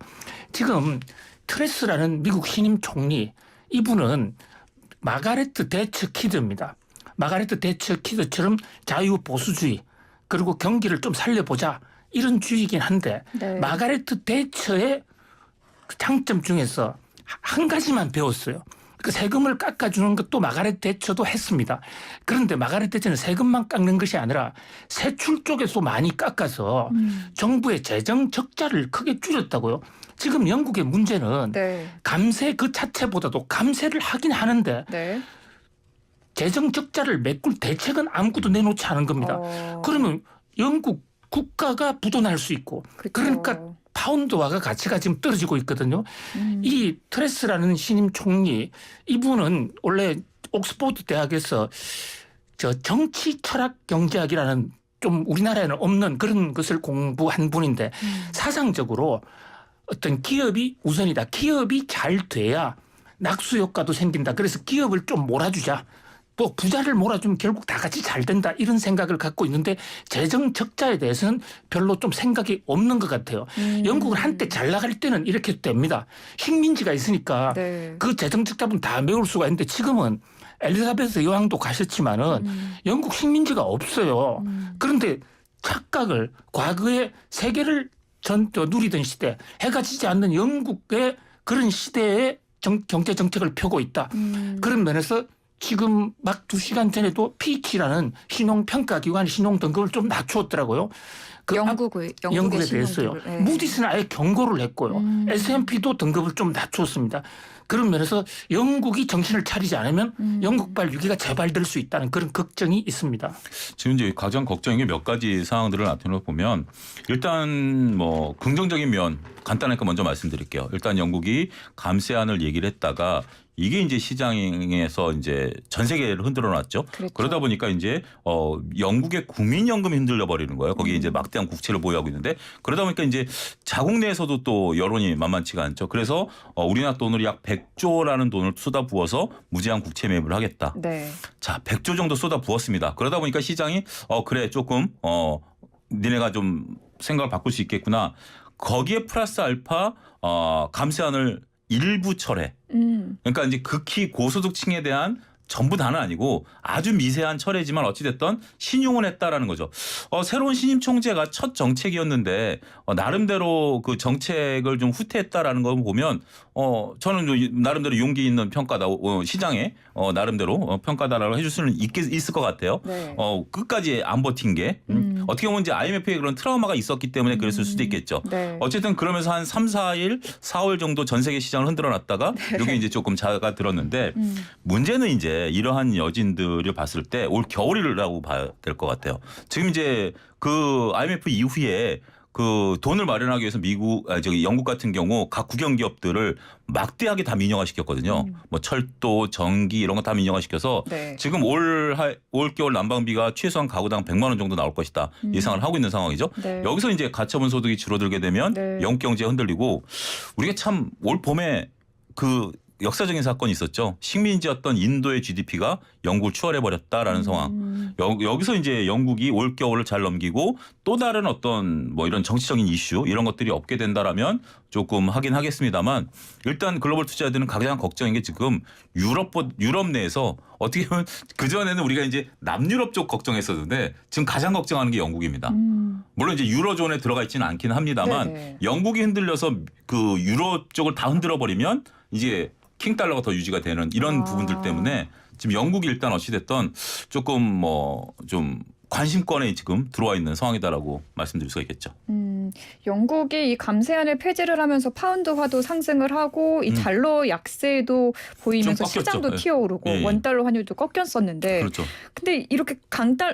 지금 트레스라는 미국 신임 총리 이분은 마가레트 대처 키드입니다. 마가레트 대처 키드처럼 자유보수주의 그리고 경기를 좀 살려보자 이런 주의이긴 한데 네. 마가레트 대처의 장점 중에서 한 가지만 배웠어요. 그 세금을 깎아주는 것도 마가레트 대처도 했습니다. 그런데 마가레트 대처는 세금만 깎는 것이 아니라 세출 쪽에서 많이 깎아서 정부의 재정 적자를 크게 줄였다고요. 지금 영국의 문제는 네. 감세 그 자체보다도 감세를 하긴 하는데 네. 재정 적자를 메꿀 대책은 아무것도 내놓지 않은 겁니다. 그러면 영국 국가가 부도날 수 있고 그쵸. 그러니까 파운드화가 가치가 지금 떨어지고 있거든요. 이 트레스라는 신임 총리 이분은 원래 옥스퍼드 대학에서 정치 철학 경제학이라는 좀 우리나라에는 없는 그런 것을 공부한 분인데 사상적으로 어떤 기업이 우선이다. 기업이 잘 돼야 낙수 효과도 생긴다. 그래서 기업을 좀 몰아주자. 뭐 부자를 몰아주면 결국 다 같이 잘 된다 이런 생각을 갖고 있는데 재정 적자에 대해서는 별로 좀 생각이 없는 것 같아요. 영국은 한때 잘 나갈 때는 이렇게 됩니다. 식민지가 있으니까 네. 그 재정 적자분 다 메울 수가 있는데 지금은 엘리자베스 여왕도 가셨지만은 영국 식민지가 없어요. 그런데 착각을 과거에 세계를 누리던 시대 해가 지지 않는 영국의 그런 시대에 경제 정책을 펴고 있다. 그런 면에서 지금 막 2시간 전에도 피치라는 신용평가기관 신용등급을 좀 낮추었더라고요. 영국에 대해서요. 네. 무디스는 아예 경고를 했고요. S&P도 등급을 좀 낮추었습니다. 그런 면에서 영국이 정신을 차리지 않으면 영국발 위기가 재발될 수 있다는 그런 걱정이 있습니다. 지금 이제 가장 걱정인 게 몇 가지 상황들을 나타내 보면 일단 뭐 긍정적인 면 간단하게 먼저 말씀드릴게요. 일단 영국이 감세안을 얘기를 했다가 이게 이제 시장에서 이제 전 세계를 흔들어 놨죠. 그렇죠. 그러다 보니까 이제 영국의 국민연금이 흔들려 버리는 거예요. 거기에 이제 막대한 국채를 보유하고 있는데 그러다 보니까 이제 자국 내에서도 또 여론이 만만치가 않죠. 그래서 우리나라 돈으로 약 100조라는 돈을 쏟아부어서 무제한 국채 매입을 하겠다. 네. 자, 100조 정도 쏟아부었습니다. 그러다 보니까 시장이 그래 조금 니네가 좀 생각을 바꿀 수 있겠구나. 거기에 플러스 알파 감세안을 일부 철회. 그러니까 이제 극히 고소득층에 대한 전부 다는 아니고 아주 미세한 철회지만 어찌됐든 신용을 했다라는 거죠. 새로운 신임 총재가 첫 정책이었는데 나름대로 그 정책을 좀 후퇴했다라는 걸 보면 저는 좀 나름대로 용기 있는 평가다. 시장에 나름대로 평가다라고 해줄 수는 있을 것 같아요. 네. 끝까지 안 버틴 게 어떻게 보면 이제 IMF에 그런 트라우마가 있었기 때문에 그랬을 수도 있겠죠. 네. 어쨌든 그러면서 한 3, 4일, 4월 정도 전 세계 시장을 흔들어 놨다가 이게 이제 조금 자가 들었는데 문제는 이제 이러한 여진들을 봤을 때 올 겨울이라고 봐야 될 것 같아요. 지금 이제 그 IMF 이후에 그 돈을 마련하기 위해서 영국 같은 경우 각 국영 기업들을 막대하게 다 민영화 시켰거든요. 뭐 철도, 전기 이런 거 다 민영화 시켜서 네. 지금 올 겨울 난방비가 최소한 가구당 100만 원 정도 나올 것이다 예상을 하고 있는 상황이죠. 네. 여기서 이제 가처분 소득이 줄어들게 되면 네. 영국 경제가 흔들리고 우리가 참 올 봄에 그 역사적인 사건이 있었죠. 식민지였던 인도의 GDP가 영국을 추월해버렸다라는 상황. 여기서 이제 영국이 올 겨울을 잘 넘기고 또 다른 어떤 뭐 이런 정치적인 이슈 이런 것들이 없게 된다라면 조금 하긴 하겠습니다만 일단 글로벌 투자자들은 가장 걱정인 게 지금 유럽 내에서 어떻게 보면 그전에는 우리가 이제 남유럽 쪽 걱정했었는데 지금 가장 걱정하는 게 영국입니다. 물론 이제 유로존에 들어가 있지는 않긴 합니다만 네네. 영국이 흔들려서 그 유럽 쪽을 다 흔들어 버리면 이제 킹달러가 더 유지가 되는 이런 부분들 때문에 지금 영국이 일단 어찌됐든 조금 뭐 좀 관심권에 지금 들어와 있는 상황이다라고 말씀드릴 수가 있겠죠. 영국이 이 감세안을 폐지를 하면서 파운드화도 상승을 하고 이 달러 약세도 보이면서 좀 꺾였죠. 시장도 예. 튀어오르고 예, 예. 원달러 환율도 꺾였었는데 그렇죠. 근데 이렇게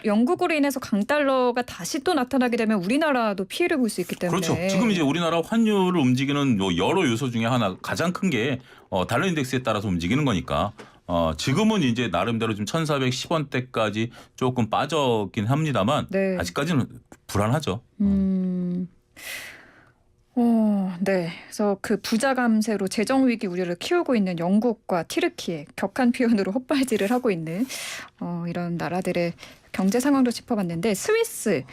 영국으로 인해서 강달러가 다시 또 나타나게 되면 우리나라도 피해를 볼 수 있기 때문에 그렇죠. 지금 이제 우리나라 환율을 움직이는 뭐 여러 요소 중에 하나 가장 큰 게 달러 인덱스에 따라서 움직이는 거니까 지금은 이제 나름대로 좀 1,410원대까지 조금 빠졌긴 합니다만 네. 아직까지는 불안하죠. 네. 그래서 그 부자 감세로 재정 위기 우려를 키우고 있는 영국과 튀르키예 격한 표현으로 헛발질을 하고 있는 이런 나라들의 경제 상황도 짚어봤는데 스위스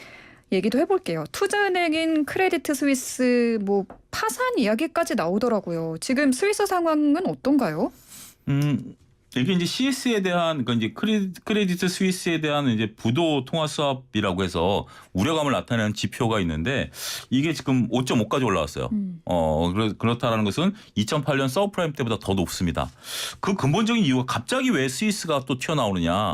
얘기도 해볼게요. 투자은행인 크레디트 스위스 뭐 파산 이야기까지 나오더라고요. 지금 스위스 상황은 어떤가요? 이게 이제 CS에 대한 그러니까 이제 크레디트 스위스에 대한 이제 부도 통화 수합이라고 해서 우려감을 나타내는 지표가 있는데 이게 지금 5.5까지 올라왔어요. 그렇다라는 것은 2008년 서브프라임 때보다 더 높습니다. 그 근본적인 이유가 갑자기 왜 스위스가 또 튀어나오느냐?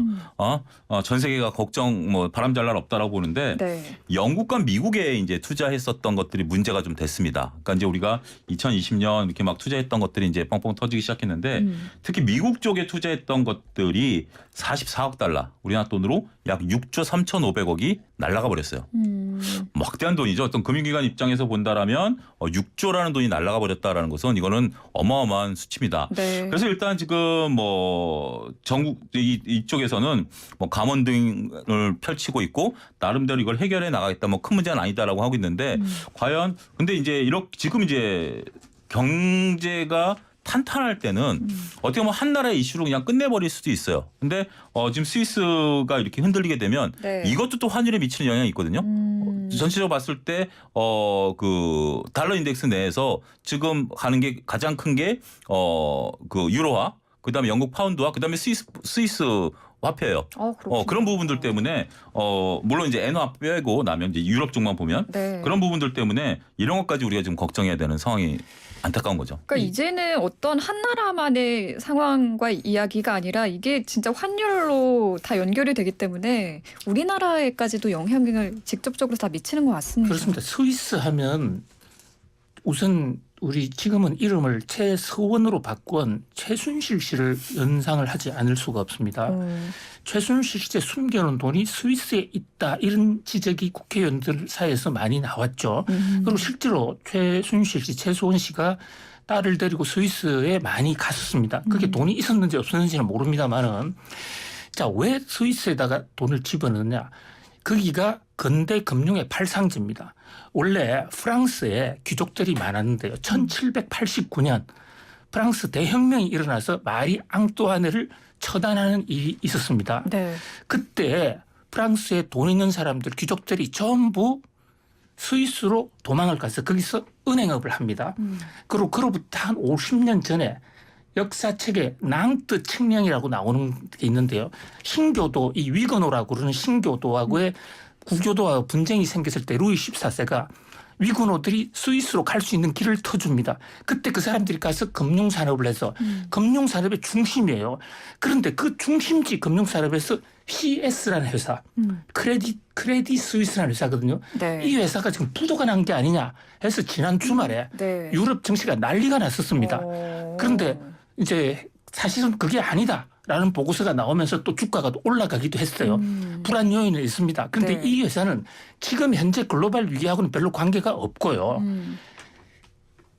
전 세계가 걱정 뭐 바람 잘 날 없다라고 보는데 네. 영국과 미국에 이제 투자했었던 것들이 문제가 좀 됐습니다. 그러니까 이제 우리가 2020년 이렇게 막 투자했던 것들이 이제 뻥뻥 터지기 시작했는데 특히 미국 쪽에 투자했던 것들이 44억 달러, 우리나라 돈으로 약 6조 3,500억이 날아가 버렸어요. 막대한 돈이죠. 어떤 금융기관 입장에서 본다라면 6조라는 돈이 날아가 버렸다라는 것은 이거는 어마어마한 수치입니다. 네. 그래서 일단 지금 뭐 전국 이쪽에서는 뭐 감원 등을 펼치고 있고 나름대로 이걸 해결해 나가겠다. 뭐 큰 문제는 아니다라고 하고 있는데 과연 근데 이제 지금 이제 경제가 탄탄할 때는 어떻게 보면 한 나라의 이슈로 그냥 끝내버릴 수도 있어요. 근데 지금 스위스가 이렇게 흔들리게 되면 네. 이것도 또 환율에 미치는 영향이 있거든요. 전체적으로 봤을 때 그 달러 인덱스 내에서 지금 가는 게 가장 큰 게 그 유로화, 그다음에 영국 파운드화, 그다음에 스위스 화폐예요. 그런 부분들 때문에 물론 이제 엔화 빼고 나면 이제 유럽 쪽만 보면 네. 그런 부분들 때문에 이런 것까지 우리가 지금 걱정해야 되는 상황이 안타까운 거죠. 그러니까 이제는 어떤 한 나라만의 상황과 이야기가 아니라 이게 진짜 환율로 다 연결이 되기 때문에 우리나라에까지도 영향을 직접적으로 다 미치는 것 같습니다. 그렇습니다. 스위스 하면 우선 우리 지금은 이름을 최서원으로 바꾼 최순실 씨를 연상을 하지 않을 수가 없습니다. 최순실 씨의 숨겨놓은 돈이 스위스에 있다 이런 지적이 국회의원들 사이에서 많이 나왔죠. 그리고 실제로 최순실 씨, 최서원 씨가 딸을 데리고 스위스에 많이 갔었습니다. 그게 돈이 있었는지 없었는지는 모릅니다만은 자, 왜 스위스에다가 돈을 집어넣느냐. 거기가 근대 금융의 팔상지입니다. 원래 프랑스에 귀족들이 많았는데요. 1789년 프랑스 대혁명이 일어나서 마리 앙뚜아네를 처단하는 일이 있었습니다. 네. 그때 프랑스에 돈 있는 사람들, 귀족들이 전부 스위스로 도망을 가서 거기서 은행업을 합니다. 그리고 그로부터 한 50년 전에 역사책에 낭뜨 칙령이라고 나오는 게 있는데요. 신교도, 이 위건호라고 그러는 신교도하고의 구교도와 분쟁이 생겼을 때 루이 14세가 위건호들이 스위스로 갈 수 있는 길을 터줍니다. 그때 그 사람들이 가서 금융산업을 해서 금융산업의 중심이에요. 그런데 그 중심지 금융산업에서 CS라는 회사, 크레디 스위스라는 회사거든요. 네. 이 회사가 지금 부도가 난 게 아니냐 해서 지난 주말에 네. 유럽 증시가 난리가 났었습니다. 그런데 이제 사실은 그게 아니다라는 보고서가 나오면서 또 주가가 올라가기도 했어요. 불안 요인은 있습니다. 그런데 네. 이 회사는 지금 현재 글로벌 위기하고는 별로 관계가 없고요.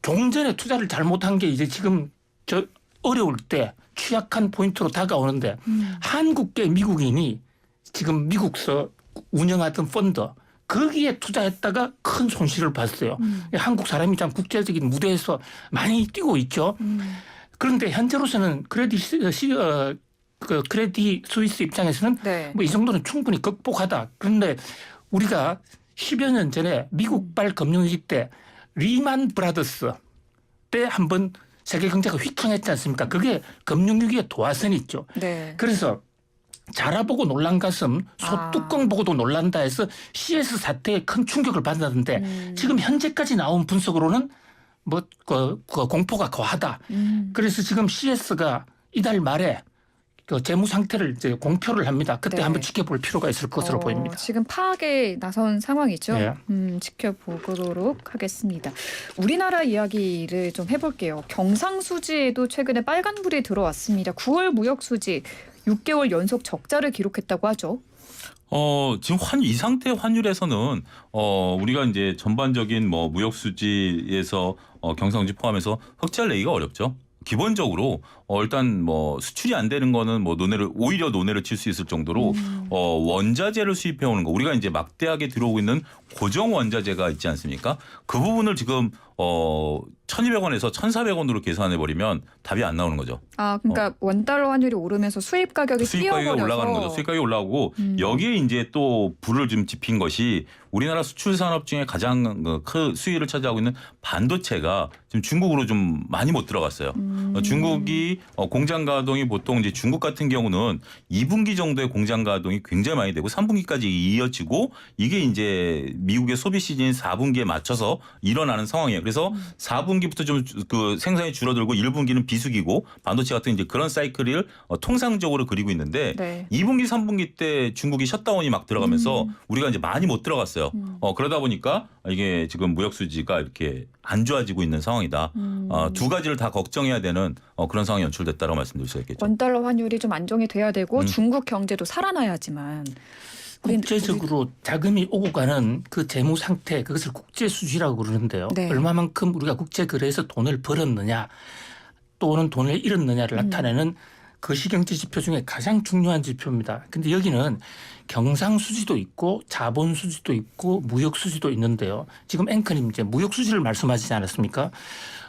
종전에 투자를 잘못한 게 이제 지금 저 어려울 때 취약한 포인트로 다가오는데 한국계 미국인이 지금 미국서 운영하던 펀드 거기에 투자했다가 큰 손실을 봤어요. 한국 사람이 참 국제적인 무대에서 많이 뛰고 있죠. 그런데 현재로서는 크레디 스위스 입장에서는 네. 뭐 이 정도는 충분히 극복하다. 그런데 우리가 10여 년 전에 미국발 금융위기 때 리만 브라더스 때 한번 세계 경제가 휘청했지 않습니까? 그게 금융위기의 도화선이 있죠. 네. 그래서 자라보고 놀란 가슴 소뚜껑 보고도 놀란다 해서 CS 사태에 큰 충격을 받았는데 지금 현재까지 나온 분석으로는 뭐 그 공포가 거하다. 그래서 지금 CS가 이달 말에 그 재무 상태를 이제 공표를 합니다. 그때 네. 한번 지켜볼 필요가 있을 것으로 보입니다. 지금 파악에 나선 상황이죠. 네. 지켜보도록 하겠습니다. 우리나라 이야기를 좀 해볼게요. 경상수지에도 최근에 빨간불이 들어왔습니다. 9월 무역수지 6개월 연속 적자를 기록했다고 하죠. 지금 이 상태 환율에서는 우리가 이제 전반적인 뭐 무역 수지에서 경상수지 포함해서 흑자를 내기가 어렵죠. 기본적으로 일단 뭐 수출이 안 되는 거는 뭐 오히려 논외를 칠 수 있을 정도로 원자재를 수입해 오는 거, 우리가 이제 막대하게 들어오고 있는 고정 원자재가 있지 않습니까? 그 부분을 지금 1,200원에서 1,400원으로 계산해 버리면 답이 안 나오는 거죠. 그러니까 원달러 환율이 오르면서 수입 가격이 수입 가격이 뛰어버려서 올라가는 거죠. 수입 가격이 올라오고 여기에 이제 또 불을 좀 지핀 것이 우리나라 수출 산업 중에 가장 큰 수위를 차지하고 있는 반도체가 지금 중국으로 좀 많이 못 들어갔어요. 중국이 공장 가동이 보통 이제 중국 같은 경우는 2분기 정도의 공장 가동이 굉장히 많이 되고 3분기까지 이어지고 이게 이제 미국의 소비 시즌 4분기에 맞춰서 일어나는 상황이에요. 그래서 4분기부터 좀 그 생산이 줄어들고 1분기는 비수기고 반도체 같은 이제 그런 사이클을 통상적으로 그리고 있는데 네. 2분기, 3분기 때 중국이 셧다운이 막 들어가면서 우리가 이제 많이 못 들어갔어요. 그러다 보니까 이게 지금 무역 수지가 이렇게 안 좋아지고 있는 상황이다. 두 가지를 다 걱정해야 되는 그런 상황이 연출됐다고 말씀드릴 수 있겠죠. 원달러 환율이 좀 안정이 돼야 되고 중국 경제도 살아나야지만 국제적으로 자금이 오고 가는 그 재무 상태, 그것을 국제 수지라고 그러는데요. 네. 얼마만큼 우리가 국제 거래에서 돈을 벌었느냐 또는 돈을 잃었느냐를 나타내는 거시경제 지표 중에 가장 중요한 지표입니다. 근데 여기는 경상수지도 있고 자본수지도 있고 무역수지도 있는데요. 지금 앵커님 이제 무역수지를 말씀하시지 않았습니까?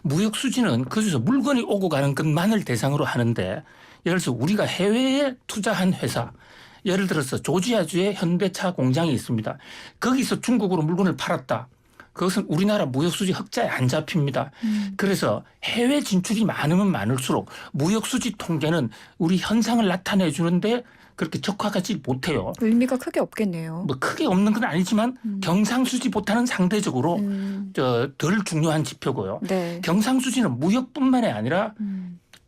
무역수지는 그중에서 물건이 오고 가는 것만을 대상으로 하는데 예를 들어서 우리가 해외에 투자한 회사 예를 들어서 조지아주에 현대차 공장이 있습니다. 거기서 중국으로 물건을 팔았다. 그것은 우리나라 무역수지 흑자에 안 잡힙니다. 그래서 해외 진출이 많으면 많을수록 무역수지 통계는 우리 현상을 나타내 주는데 그렇게 적합하지 못해요. 의미가 크게 없겠네요. 뭐 크게 없는 건 아니지만 경상수지보다는 상대적으로 덜 중요한 지표고요. 네. 경상수지는 무역뿐만이 아니라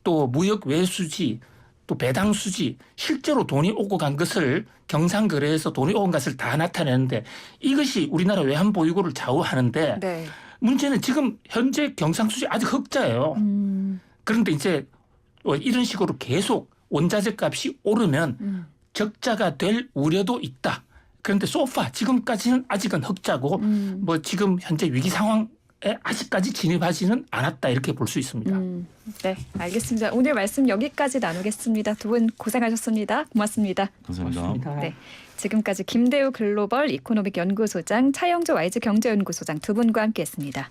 또 무역 외수지 또 배당수지 실제로 돈이 오고 간 것을 경상거래에서 돈이 오고 간 것을 다 나타내는데 이것이 우리나라 외환 보유고를 좌우하는데 네. 문제는 지금 현재 경상수지 아직 흑자예요. 그런데 이제 이런 식으로 계속 원자재 값이 오르면 적자가 될 우려도 있다. 그런데 소파 지금까지는 아직은 흑자고 뭐 지금 현재 위기 상황에 아직까지 진입하지는 않았다 이렇게 볼 수 있습니다. 네, 알겠습니다. 오늘 말씀 여기까지 나누겠습니다. 두 분 고생하셨습니다. 고맙습니다. 감사합니다. 네, 지금까지 김대우 글로벌 이코노믹 연구소장, 차영조 와이즈 경제연구소장 두 분과 함께했습니다.